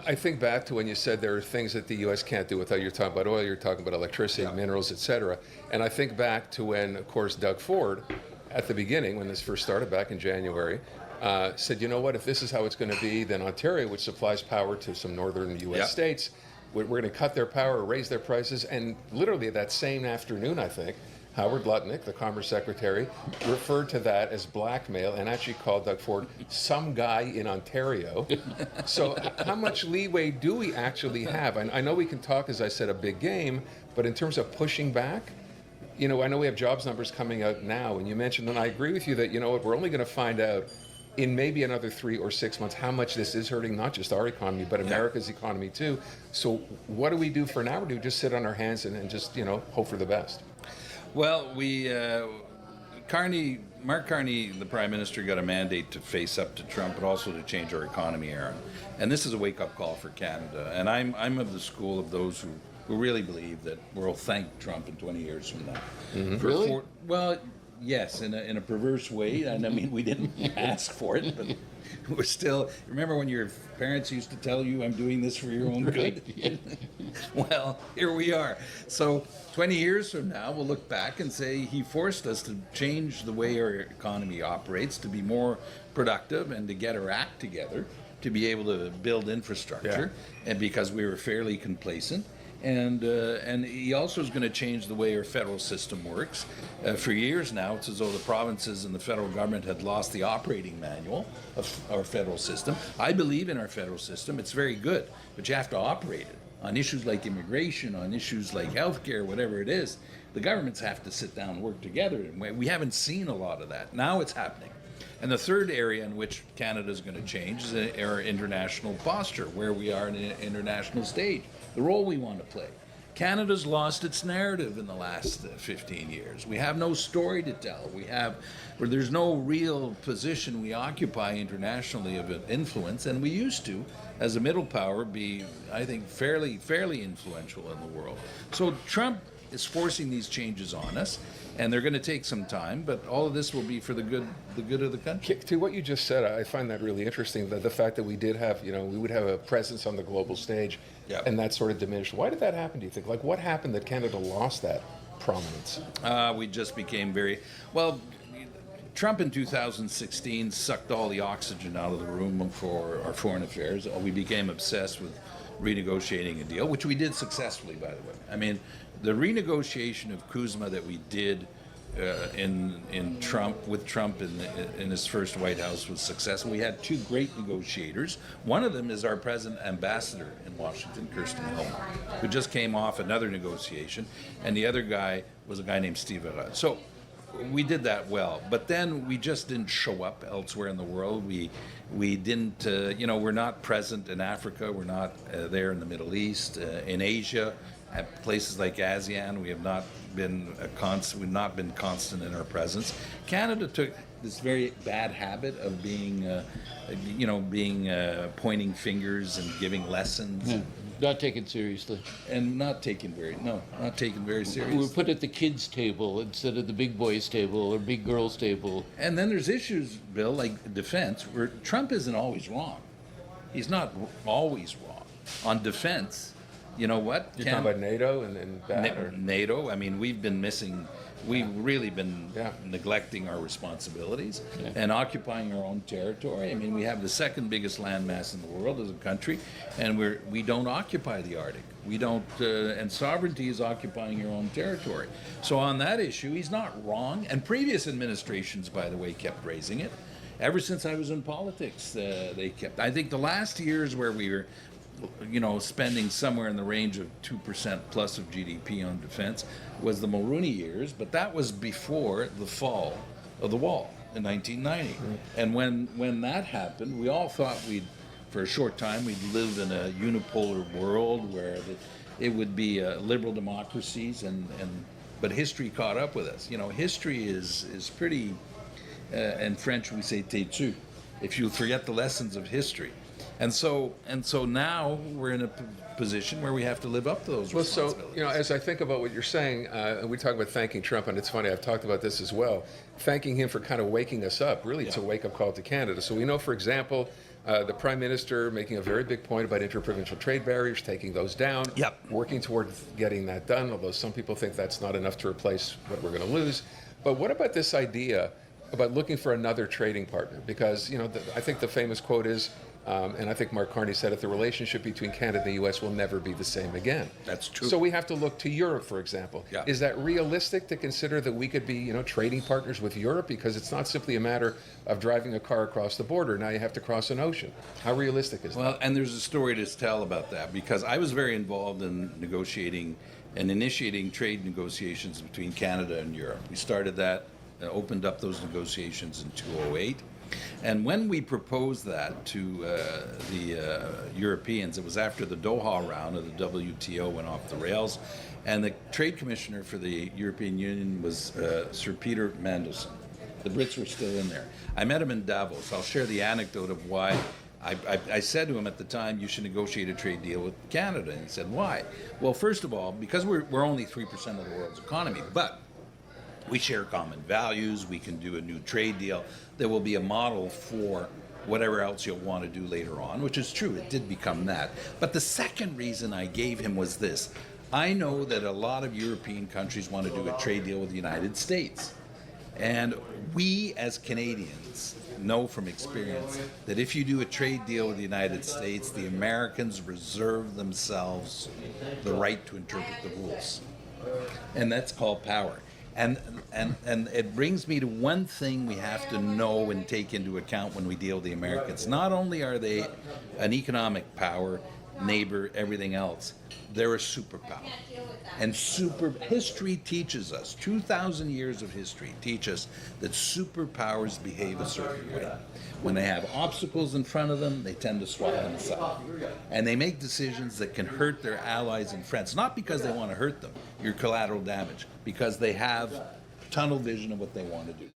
I think back to when you said there are things that the U.S. can't do without. You're talking about oil, you're talking about electricity, minerals, et cetera. And I think back to when, of course, Doug Ford, at the beginning, when this first started back in January, said, you know what, if this is how it's going to be, then Ontario, which supplies power to some northern U.S. states, we're going to cut their power, raise their prices. And literally that same afternoon, I think, Howard Lutnick, the Commerce Secretary, referred to that as blackmail and actually called Doug Ford some guy in Ontario. So how much leeway do we actually have? I know we can talk, as I said, a big game, but in terms of pushing back, you know, I know we have jobs numbers coming out now, and you mentioned, and I agree with you that, you know what, we're only going to find out in maybe another 3 or 6 months how much this is hurting not just our economy, but America's economy too. So what do we do for now? Or do we just sit on our hands and just, you know, hope for the best? Well, Mark Carney, the Prime Minister, got a mandate to face up to Trump, but also to change our economy, Aaron. And this is a wake-up call for Canada. And I'm of the school of those who really believe that we'll thank Trump in 20 years from now. Mm-hmm. Really? Well, yes, in a perverse way. And I mean, we didn't ask for it, but we're still. Remember when your parents used to tell you, "I'm doing this for your own good"? Well, here we are. So 20 years from now, we'll look back and say he forced us to change the way our economy operates, to be more productive and to get our act together, to be able to build infrastructure, and because we were fairly complacent. And he also is going to change the way our federal system works. For years now, it's as though the provinces and the federal government had lost the operating manual of our federal system. I believe in our federal system. It's very good, but you have to operate it. On issues like immigration, on issues like healthcare, whatever it is, the governments have to sit down and work together. And we haven't seen a lot of that. Now it's happening. And the third area in which Canada is going to change is our international posture, where we are in an international stage, the role we want to play. Canada's lost its narrative in the last 15 years. We have no story to tell. There's no real position we occupy internationally of influence, and we used to, as a middle power, be, I think, fairly influential in the world. So Trump is forcing these changes on us, and they're going to take some time, but all of this will be for the good of the country. To what you just said, I find that really interesting, that the fact that we did have, you know, we would have a presence on the global stage, and that sort of diminished. Why did that happen, do you think? Like, what happened that Canada lost that prominence? We just became Trump in 2016 sucked all the oxygen out of the room for our foreign affairs. We became obsessed with renegotiating a deal, which we did successfully, by the way. I mean, the renegotiation of CUSMA that we did in Trump in his first White House was successful. We had two great negotiators. One of them is our present ambassador in Washington, Kirsten Hillman, who just came off another negotiation, and the other guy was a guy named Steve Arad. So we did that well, but then we just didn't show up elsewhere in the world. We didn't, we're not present in Africa. We're not there in the Middle East, in Asia. At places like ASEAN, we have not been we've not been constant in our presence. Canada took this very bad habit of pointing fingers and giving lessons. Yeah. Not taken seriously. And not taken very seriously. We put at the kids' table instead of the big boys' table or big girls' table. And then there's issues, Bill, like defense, where Trump isn't always wrong. He's not always wrong. On defense, you know what? You're talking about NATO and that? NATO. I mean, we've really been neglecting our responsibilities and occupying our own territory. I mean, we have the second biggest landmass in the world as a country, and we don't occupy the Arctic. We don't, and sovereignty is occupying your own territory. So on that issue, he's not wrong. And previous administrations, by the way, kept raising it. Ever since I was in politics, they kept. I think the last years where we were spending somewhere in the range of 2% plus of GDP on defense was the Mulroney years, but that was before the fall of the wall in 1990. Mm-hmm. And when that happened, we all thought for a short time, we'd live in a unipolar world where it would be liberal democracies, but history caught up with us. History is pretty, in French we say têtu, if you forget the lessons of history. And so now we're in a position where we have to live up to those responsibilities. So, as I think about what you're saying, and we talk about thanking Trump, and it's funny, I've talked about this as well, thanking him for kind of waking us up, really it's a wake-up call to Canada. So we know, for example, The Prime Minister making a very big point about interprovincial trade barriers, taking those down, Yep. working toward getting that done, although some people think that's not enough to replace what we're going to lose. But what about this idea about looking for another trading partner? Because, I think the famous quote is, and I think Mark Carney said it, the relationship between Canada and the U.S. will never be the same again. That's true. So we have to look to Europe, for example. Yeah. Is that realistic to consider that we could be, trading partners with Europe? Because it's not simply a matter of driving a car across the border. Now you have to cross an ocean. How realistic is that? Well, and there's a story to tell about that, because I was very involved in negotiating and initiating trade negotiations between Canada and Europe. We started that, opened up those negotiations in 2008. And when we proposed that to the Europeans, it was after the Doha round of the WTO went off the rails, and the trade commissioner for the European Union was Sir Peter Mandelson. The Brits were still in there. I met him in Davos. I'll share the anecdote of why. I said to him at the time, you should negotiate a trade deal with Canada. And he said, why? Well, first of all, because we're only 3% of the world's economy, but we share common values. We can do a new trade deal. There will be a model for whatever else you'll want to do later on, which is true. It did become that. But the second reason I gave him was this. I know that a lot of European countries want to do a trade deal with the United States. And we as Canadians know from experience that if you do a trade deal with the United States, the Americans reserve themselves the right to interpret the rules. And that's called power. And it brings me to one thing we have to know and take into account when we deal with the Americans. Not only are they an economic power, neighbor, everything else, they're a superpower. And history teaches us, 2,000 years of history teach us that superpowers behave a certain way. When they have obstacles in front of them, they tend to swallow them aside. And they make decisions that can hurt their allies and friends, not because they want to hurt them, your collateral damage, because they have tunnel vision of what they want to do.